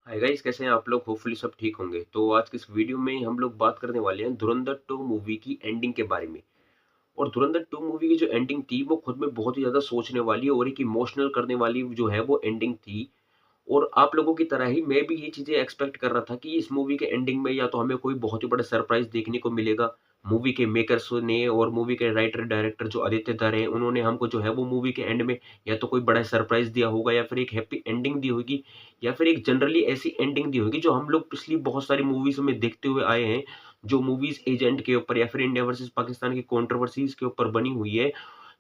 Hi guys, कैसे हैं आप लोग? होपफुली सब ठीक होंगे। तो आज की इस वीडियो में हम लोग बात करने वाले हैं धुरंधर 2 मूवी की एंडिंग के बारे में। और धुरंधर 2 मूवी की जो एंडिंग थी वो खुद में बहुत ही ज़्यादा सोचने वाली और एक इमोशनल करने वाली जो है वो एंडिंग थी। और आप लोगों की तरह ही मैं भी ये चीज़ें एक्सपेक्ट कर रहा था कि इस मूवी के एंडिंग में या तो हमें कोई बहुत ही बड़ा सरप्राइज़ देखने को मिलेगा। मूवी के मेकर्स ने और मूवी के राइटर डायरेक्टर जो आदित्य धर हैं, उन्होंने हमको जो है वो मूवी के एंड में या तो कोई बड़ा सरप्राइज़ दिया होगा या फिर एक हैप्पी एंडिंग दी होगी या फिर एक जनरली ऐसी एंडिंग दी होगी जो हम लोग पिछली बहुत सारी मूवीज़ में देखते हुए आए हैं। जो मूवीज़ एजेंट के ऊपर या फिर इंडिया वर्सेस पाकिस्तान की कंट्रोवर्सीज़ के ऊपर बनी हुई है।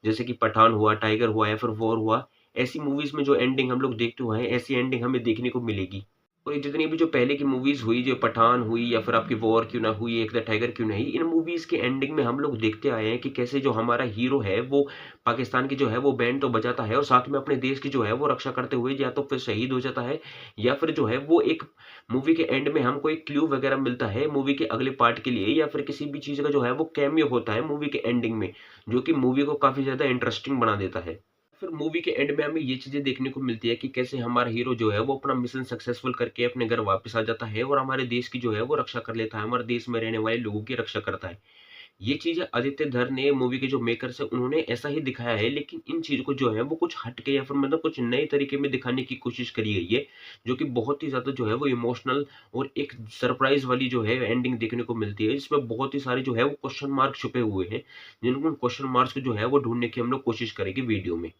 जैसे कि पठान हुआ, टाइगर हुआ या फिर वॉर हुआ। ऐसी मूवीज़ में जो एंडिंग हम लोग देखते हुए हैं, ऐसी एंडिंग हमें देखने को मिलेगी। और ये जितनी भी जो पहले की मूवीज़ हुई, जो पठान हुई या फिर आपकी वॉर क्यों ना हुई, एक द टाइगर क्यों नहीं, इन मूवीज़ के एंडिंग में हम लोग देखते आए हैं कि कैसे जो हमारा हीरो है, वो पाकिस्तान की जो है वो बैंड तो बजाता है और साथ में अपने देश की जो है वो रक्षा करते हुए या तो फिर शहीद हो जाता है या फिर जो है वो एक मूवी के एंड में हमको एक क्लू वगैरह मिलता है मूवी के अगले पार्ट के लिए या फिर किसी भी चीज़ का जो है वो कैमियो होता है मूवी के एंडिंग में, जो कि मूवी को काफ़ी ज़्यादा इंटरेस्टिंग बना देता है। फिर मूवी के एंड में हमें ये चीज़ें देखने को मिलती है कि कैसे हमारा हीरो जो है वो अपना मिशन सक्सेसफुल करके अपने घर वापस आ जाता है और हमारे देश की जो है वो रक्षा कर लेता है, हमारे देश में रहने वाले लोगों की रक्षा करता है। ये चीज़ें आदित्य धर ने मूवी के जो मेकर्स हैं उन्होंने ऐसा ही दिखाया है, लेकिन इन चीज़ को जो है वो कुछ हट के या फिर मतलब कुछ नए तरीके में दिखाने की कोशिश करी गई है, जो कि बहुत ही ज़्यादा जो है वो इमोशनल और एक सरप्राइज़ वाली जो है एंडिंग देखने को मिलती है, जिसमें बहुत ही सारे जो है वो क्वेश्चन मार्क छुपे हुए हैं, जिनको क्वेश्चन मार्क्स को जो है वो ढूँढने की हम लोग कोशिश करेंगे वीडियो में।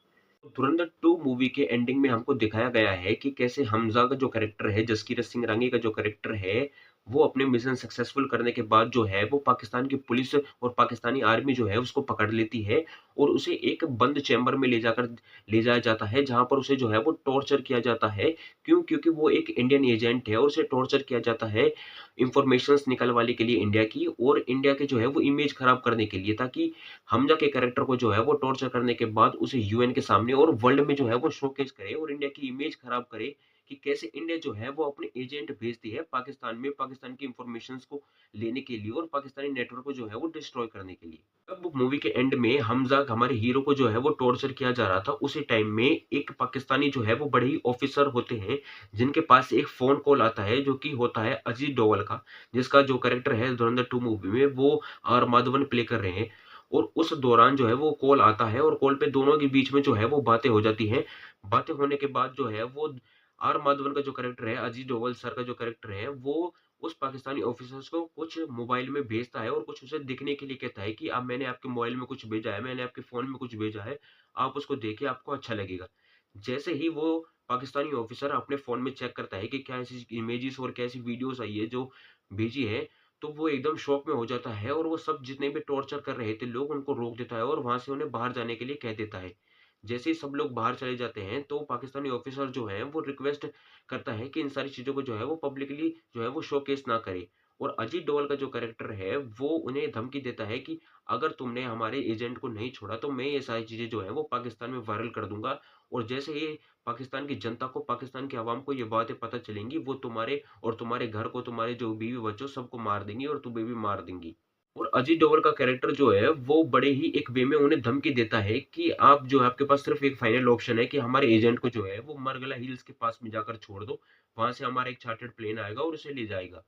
धुरंधर 2 मूवी के एंडिंग में हमको दिखाया गया है कि कैसे हमज़ा का जो कैरेक्टर है, जसकीरत सिंह रांगी का जो कैरेक्टर है, वो अपने मिशन सक्सेसफुल करने के बाद जो है, वो पाकिस्तान की पुलिस और पाकिस्तानी आर्मी जो है, उसको पकड़ लेती है और उसे एक बंद चैम्बर में ले जाया जाता है, जहाँ पर उसे जो है वो टॉर्चर किया जाता है। क्यों? क्योंकि वो एक इंडियन एजेंट है और उसे टॉर्चर किया जाता है इन्फॉर्मेशंस निकलवाने के लिए इंडिया की और इंडिया के जो है वो इमेज खराब करने के लिए, ताकि हमजा के कैरेक्टर को जो है वो टॉर्चर करने के बाद उसे यूएन के सामने और वर्ल्ड में जो है वो शोकेस करे और इंडिया की इमेज खराब करे कि कैसे इंडिया जो है वो अपने एजेंट भेजती है पाकिस्तान में पाकिस्तान की इंफॉर्मेशंस को लेने के लिए और पाकिस्तानी नेटवर्क को जो है वो डिस्ट्रॉय करने के लिए। अब मूवी के एंड में हमजा हमारे हीरो को जो है वो टॉर्चर किया जा रहा था, उसी टाइम में एक पाकिस्तानी जो है वो बड़े ही ऑफिसर होते हैं, जिनके पास एक फ़ोन कॉल आता है जो कि होता है अजीत डोवल का, जिसका जो कैरेक्टर है धुरंधर 2 मूवी में वो आर माधवन प्ले कर रहे हैं। और उस दौरान जो है वो कॉल आता है और कॉल पे दोनों के बीच में जो है वो बातें हो जाती हैं। बातें होने के बाद जो है वो आर माधवन का जो कैरेक्टर है, अजीत डोभाल सर का जो कैरेक्टर है, वो उस पाकिस्तानी ऑफिसर्स को कुछ मोबाइल में भेजता है और कुछ उसे दिखने के लिए कहता है कि अब मैंने आपके मोबाइल में कुछ भेजा है, मैंने आपके फ़ोन में कुछ भेजा है, आप उसको देखिए, आपको अच्छा लगेगा। जैसे ही वो पाकिस्तानी ऑफिसर अपने फ़ोन में चेक करता है कि क्या ऐसी इमेजेस और क्या ऐसी वीडियोज़ आई है जो भेजी है, तो वो एकदम शॉक में हो जाता है और वो सब जितने भी टॉर्चर कर रहे थे लोग उनको रोक देता है और वहाँ से उन्हें बाहर जाने के लिए कह देता है। जैसे ही सब लोग बाहर चले जाते हैं तो पाकिस्तानी ऑफिसर जो है वो रिक्वेस्ट करता है कि इन सारी चीज़ों को जो है वो पब्लिकली जो है वो शोकेस ना करे। और अजीत डोभाल का जो कैरेक्टर है वो उन्हें धमकी देता है कि अगर तुमने हमारे एजेंट को नहीं छोड़ा तो मैं ये सारी चीज़ें जो है वो पाकिस्तान में वायरल कर दूँगा और जैसे ही पाकिस्तान की जनता को, पाकिस्तान की आवाम को ये बातें पता चलेंगी, वो तुम्हारे और तुम्हारे घर को, तुम्हारे जो बीवी-बच्चों सबको मार देंगी और तुम्हें भी मार देंगी। और अजीत डोभाल का कैरेक्टर जो है, वो बड़े ही एक वे में उन्हें धमकी देता है कि आप जो है आपके पास सिर्फ़ एक फाइनल ऑप्शन है कि हमारे एजेंट को जो है वो मरगला हिल्स के पास में जाकर छोड़ दो। वहाँ से हमारा एक चार्टर्ड प्लेन आएगा और उसे ले जाएगा।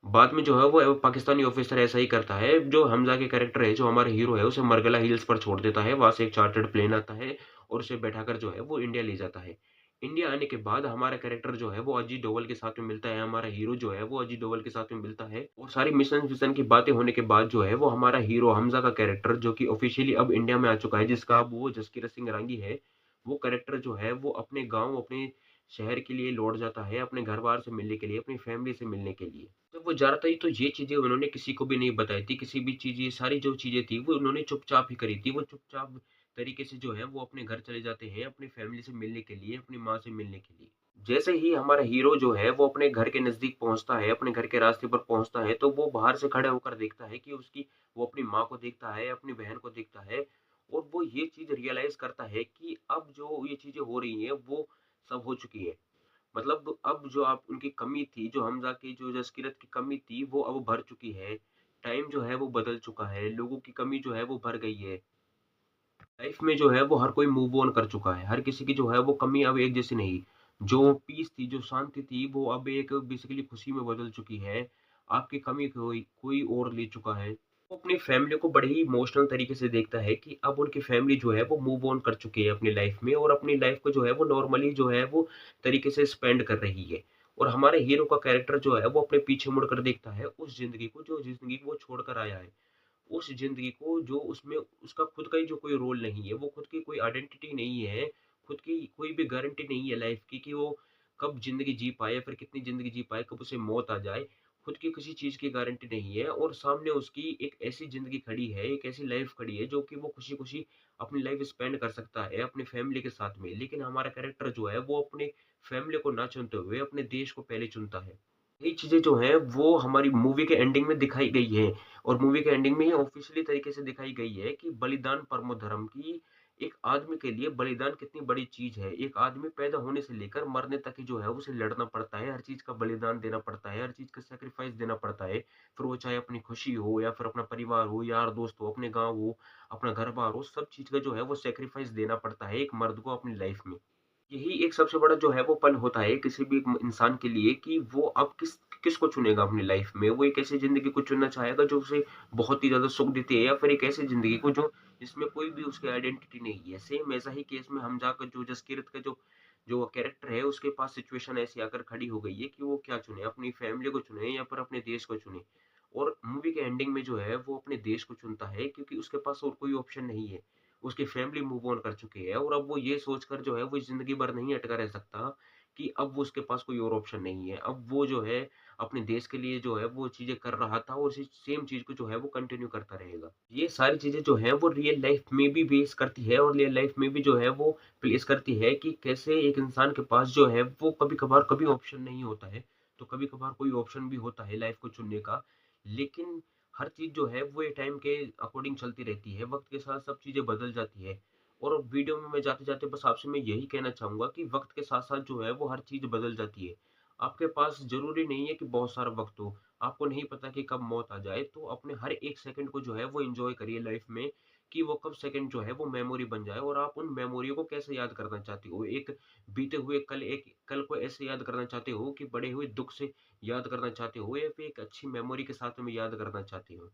बाद में जो है वो पाकिस्तानी ऑफिसर ऐसा ही करता है, जो हमज़ा के कैरेक्टर है, जो हमारा हीरो है, उसे मरगला हिल्स पर छोड़ देता है, वहाँ से एक चार्टर्ड प्लेन आता है और उसे बैठाकर जो है वो इंडिया ले जाता है। इंडिया आने के बाद हमारा कैरेक्टर जो है वो अजीत डोभाल के साथ में मिलता है, हमारा हीरो जो है वो अजीत डोभाल के साथ में मिलता है और सारी मिशन-विशन की बातें होने के बाद जो है वो हमारा हीरो हमज़ा का कैरेक्टर जो कि ऑफ़िशियली अब इंडिया में आ चुका है, जिसका अब वो जसकीरत सिंह रांगी है, वो कैरेक्टर जो है वो अपने गाँव, अपने शहर के लिए लौट जाता है, अपने घर-बार से मिलने के लिए, अपनी फैमिली से मिलने के लिए। जब वो जा रहा था तो ये चीज़ें उन्होंने किसी को भी नहीं बताई थी, किसी भी चीज़ ये सारी जो चीज़ें थी वो उन्होंने चुपचाप ही करी थी। वो चुपचाप तरीके से जो है वो अपने घर चले जाते हैं, अपनी फैमिली से मिलने के लिए, अपनी माँ से मिलने के लिए। जैसे ही हमारा हीरो जो है वो अपने घर के नज़दीक पहुँचता है, अपने घर के रास्ते पर पहुँचता है, तो वो बाहर से खड़े होकर देखता है कि उसकी वो अपनी माँ को देखता है, अपनी बहन को देखता है और वो ये चीज़ रियलाइज़ करता है कि अब जो ये चीज़ें हो रही हैं, वो सब हो चुकी हैं। मतलब अब जो आप उनकी कमी थी, जो हमज़ा की जो जसकीरत की कमी थी, वो अब भर चुकी है। टाइम जो है वो बदल चुका है, लोगों की कमी जो है वो भर गई है। लाइफ़ में जो है वो हर कोई मूव ऑन कर चुका है, हर किसी की जो है वो कमी अब एक जैसी नहीं। जो पीस थी, जो शांति थी, वो अब एक बेसिकली खुशी में बदल चुकी है। आपकी कमी कोई कोई और ले चुका है। वो अपनी फैमिली को बड़े ही इमोशनल तरीके से देखता है कि अब उनकी फैमिली जो है वो मूव ऑन कर चुकी है अपनी लाइफ में और अपनी लाइफ को जो है वो नॉर्मली जो है वो तरीके से स्पेंड कर रही है। और हमारे हीरो का कैरेक्टर जो है वो अपने पीछे मुड़कर देखता है उस ज़िंदगी को जो ज़िंदगी वो छोड़कर आया है। उस ज़िंदगी को जो उसमें उसका खुद का ही जो कोई रोल नहीं है, वो खुद की कोई आइडेंटिटी नहीं है, खुद की कोई भी गारंटी नहीं है लाइफ़ की कि वो कब ज़िंदगी जी पाए या फिर कितनी ज़िंदगी जी पाए, कब उसे मौत आ जाए। खुद की किसी चीज़ की गारंटी नहीं है और सामने उसकी एक ऐसी ज़िंदगी खड़ी है, एक ऐसी लाइफ़ खड़ी है जो कि वो खुशी-खुशी अपनी लाइफ़ स्पेंड कर सकता है अपनी फैमिली के साथ में। लेकिन हमारा कैरेक्टर जो है वो अपनी फैमिली को ना चुनते हुए अपने देश को पहले चुनता है। ये चीज़ें जो हैं वो हमारी मूवी के एंडिंग में दिखाई गई हैं और मूवी के एंडिंग में ये ऑफ़िशियली तरीके से दिखाई गई है कि बलिदान परमो धर्म की एक आदमी के लिए बलिदान कितनी बड़ी चीज़ है। एक आदमी पैदा होने से लेकर मरने तक ही जो है उसे लड़ना पड़ता है, हर चीज़ का बलिदान देना पड़ता है, हर चीज़ का सैक्रिफ़ाइस देना पड़ता है। फिर वो चाहे अपनी खुशी हो या फिर अपना परिवार हो, यार-दोस्त हो, अपने गाँव हो, अपना घर-बार हो, सब चीज़ का जो है वो सैक्रिफ़ाइस देना पड़ता है एक मर्द को अपनी लाइफ़ में। यही एक सबसे बड़ा जो है वो पल होता है किसी भी इंसान के लिए कि वो अब किसको चुनेगा अपनी लाइफ में। वो एक ऐसी ज़िंदगी को चुनना चाहेगा जो उसे बहुत ही ज़्यादा सुख देती है या फिर एक ऐसी ज़िंदगी को जो जिसमें कोई भी उसकी आइडेंटिटी नहीं है। सेम ऐसा ही केस में हम जाकर जो जसकीरत का जो जो कैरेक्टर है उसके पास सिचुएशन ऐसी आकर खड़ी हो गई है कि वो क्या चुने? अपनी फैमिली को चुने या फिर अपने देश को चुने? और मूवी के एंडिंग में जो है वो अपने देश को चुनता है क्योंकि उसके पास और कोई ऑप्शन नहीं है। उसकी फैमिली मूव ऑन कर चुकी है और अब वो ये सोचकर जो है वो ज़िंदगी भर नहीं अटका रह सकता कि अब वो उसके पास कोई और ऑप्शन नहीं है। अब वो जो है अपने देश के लिए जो है वो चीज़ें कर रहा था और उसी सेम चीज़ को जो है वो कंटिन्यू करता रहेगा। ये सारी चीज़ें जो हैं वो रियल लाइफ़ में भी बेस करती है और रियल लाइफ़ में भी जो है वो प्लेस करती है कि कैसे एक इंसान के पास जो है वो कभी-कभार कभी ऑप्शन नहीं होता है। तो कभी-कभार कोई ऑप्शन भी होता है लाइफ़ को चुनने का। लेकिन हर चीज़ जो है वो ये टाइम के अकॉर्डिंग चलती रहती है, वक़्त के साथ सब चीज़ें बदल जाती है। और वीडियो में मैं जाते-जाते बस आपसे मैं यही कहना चाहूँगा कि वक़्त के साथ-साथ जो है वो हर चीज़ बदल जाती है। आपके पास ज़रूरी नहीं है कि बहुत सारा वक़्त हो, आपको नहीं पता कि कब मौत आ जाए, तो अपने हर एक सेकंड को जो है वो एन्जॉय करिए लाइफ़ में कि वो कब सेकंड जो है वो मेमोरी बन जाए और आप उन मेमोरियों को कैसे याद करना चाहते हो। एक बीते हुए एक कल को ऐसे याद करना चाहते हो कि बड़े हुए दुःख से याद करना चाहते हो या फिर एक अच्छी मेमोरी के साथ में याद करना चाहते हो?